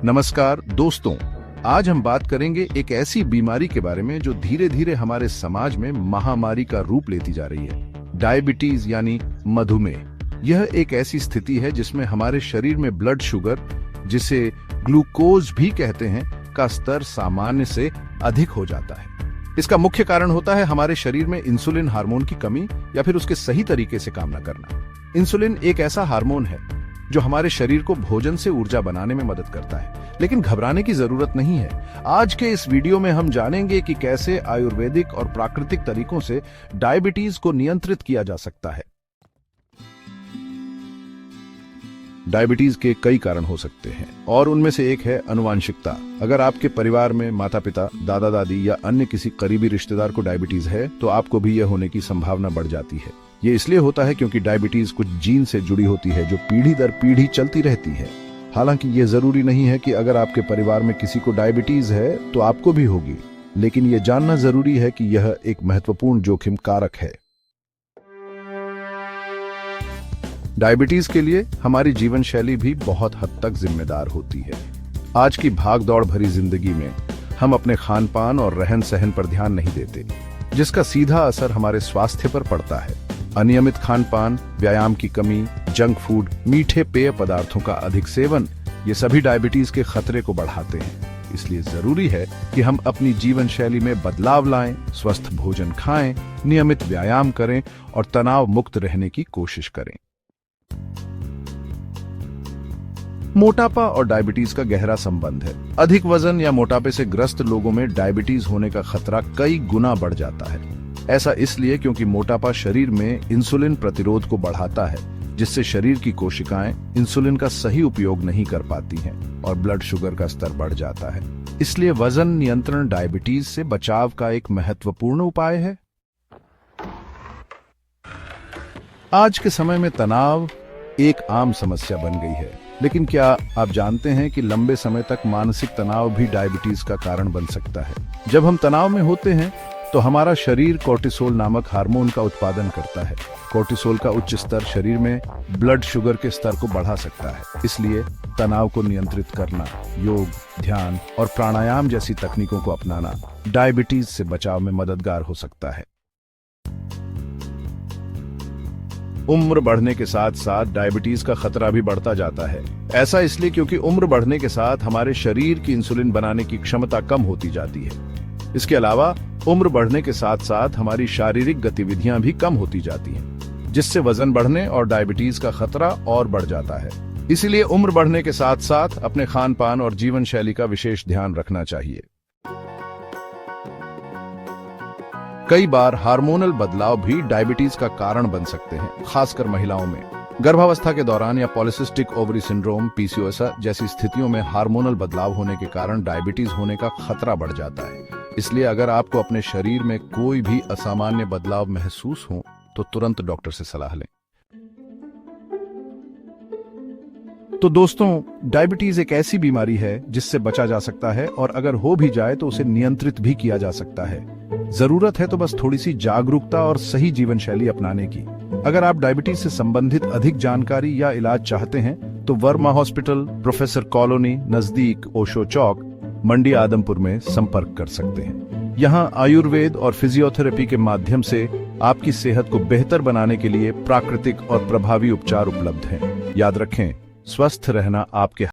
नमस्कार दोस्तों, आज हम बात करेंगे एक ऐसी बीमारी के बारे में जो धीरे धीरे हमारे समाज में महामारी का रूप लेती जा रही है। डायबिटीज यानी मधुमेह। यह एक ऐसी स्थिति है जिसमें हमारे शरीर में ब्लड शुगर, जिसे ग्लूकोज भी कहते हैं, का स्तर सामान्य से अधिक हो जाता है। इसका मुख्य कारण होता है हमारे शरीर में इंसुलिन हार्मोन की कमी या फिर उसके सही तरीके से काम न करना। इंसुलिन एक ऐसा हार्मोन है जो हमारे शरीर को भोजन से ऊर्जा बनाने में मदद करता है, लेकिन घबराने की जरूरत नहीं है। आज के इस वीडियो में हम जानेंगे कि कैसे आयुर्वेदिक और प्राकृतिक तरीकों से डायबिटीज को नियंत्रित किया जा सकता है। डायबिटीज के कई कारण हो सकते हैं और उनमें से एक है आनुवंशिकता। अगर आपके परिवार में माता पिता, दादा दादी या अन्य किसी करीबी रिश्तेदार को डायबिटीज है तो आपको भी यह होने की संभावना बढ़ जाती है। ये इसलिए होता है क्योंकि डायबिटीज कुछ जीन से जुड़ी होती है जो पीढ़ी दर पीढ़ी चलती रहती है। हालांकि ये जरूरी नहीं है कि अगर आपके परिवार में किसी को डायबिटीज है तो आपको भी होगी, लेकिन ये जानना जरूरी है कि यह एक महत्वपूर्ण जोखिम कारक है। डायबिटीज के लिए हमारी जीवन शैली भी बहुत हद तक जिम्मेदार होती है। आज की भाग-दौड़ भरी जिंदगी में हम अपने खान पान और रहन सहन पर ध्यान नहीं देते, जिसका सीधा असर हमारे स्वास्थ्य पर पड़ता है। अनियमित खान पान, व्यायाम की कमी, जंक फूड, मीठे पेय पदार्थों का अधिक सेवन, ये सभी डायबिटीज के खतरे को बढ़ाते हैं। इसलिए जरूरी है कि हम अपनी जीवन शैली में बदलाव लाएं, स्वस्थ भोजन खाएं, नियमित व्यायाम करें और तनाव मुक्त रहने की कोशिश करें। मोटापा और डायबिटीज का गहरा संबंध है। अधिक वजन या मोटापे से ग्रस्त लोगों में डायबिटीज होने का खतरा कई गुना बढ़ जाता है। ऐसा इसलिए क्योंकि मोटापा शरीर में इंसुलिन प्रतिरोध को बढ़ाता है, जिससे शरीर की कोशिकाएं इंसुलिन का सही उपयोग नहीं कर पाती हैं और ब्लड शुगर का स्तर बढ़ जाता है। इसलिए वजन नियंत्रण डायबिटीज से बचाव का एक महत्वपूर्ण उपाय है। आज के समय में तनाव एक आम समस्या बन गई है, लेकिन क्या आप जानते हैं कि लंबे समय तक मानसिक तनाव भी डायबिटीज का कारण बन सकता है। जब हम तनाव में होते हैं तो हमारा शरीर कोर्टिसोल नामक हार्मोन का उत्पादन करता है। कोर्टिसोल का उच्च स्तर शरीर में ब्लड शुगर के स्तर को बढ़ा सकता है। इसलिए तनाव को नियंत्रित करना, योग, ध्यान और प्राणायाम जैसी तकनीकों को अपनाना डायबिटीज से बचाव में मददगार हो सकता है। उम्र बढ़ने के साथ साथ डायबिटीज का खतरा भी बढ़ता जाता है। ऐसा इसलिए क्योंकि उम्र बढ़ने के साथ हमारे शरीर की इंसुलिन बनाने की क्षमता कम होती जाती है। इसके अलावा उम्र बढ़ने के साथ साथ हमारी शारीरिक गतिविधियां भी कम होती जाती हैं, जिससे वजन बढ़ने और डायबिटीज का खतरा और बढ़ जाता है। इसीलिए उम्र बढ़ने के साथ साथ अपने खान पान और जीवन शैली का विशेष ध्यान रखना चाहिए। कई बार हार्मोनल बदलाव भी डायबिटीज का कारण बन सकते हैं, खासकर महिलाओं में। गर्भावस्था के दौरान या पॉलिसिस्टिक ओवरी सिंड्रोम (पीसीओएस) जैसी स्थितियों में हार्मोनल बदलाव होने के कारण डायबिटीज होने का खतरा बढ़ जाता है। इसलिए अगर आपको अपने शरीर में कोई भी असामान्य बदलाव महसूस हो तो तुरंत डॉक्टर से सलाह लें। तो दोस्तों, डायबिटीज एक ऐसी बीमारी है जिससे बचा जा सकता है और अगर हो भी जाए तो उसे नियंत्रित भी किया जा सकता है। जरूरत है तो बस थोड़ी सी जागरूकता और सही जीवन शैली अपनाने की। अगर आप डायबिटीज से संबंधित अधिक जानकारी या इलाज चाहते हैं तो वर्मा हॉस्पिटल, प्रोफेसर कॉलोनी, नजदीक ओशो चौक, मंडी आदमपुर में संपर्क कर सकते हैं। यहाँ आयुर्वेद और फिजियोथेरेपी के माध्यम से आपकी सेहत को बेहतर बनाने के लिए प्राकृतिक और प्रभावी उपचार उपलब्ध हैं। याद रखें, स्वस्थ रहना आपके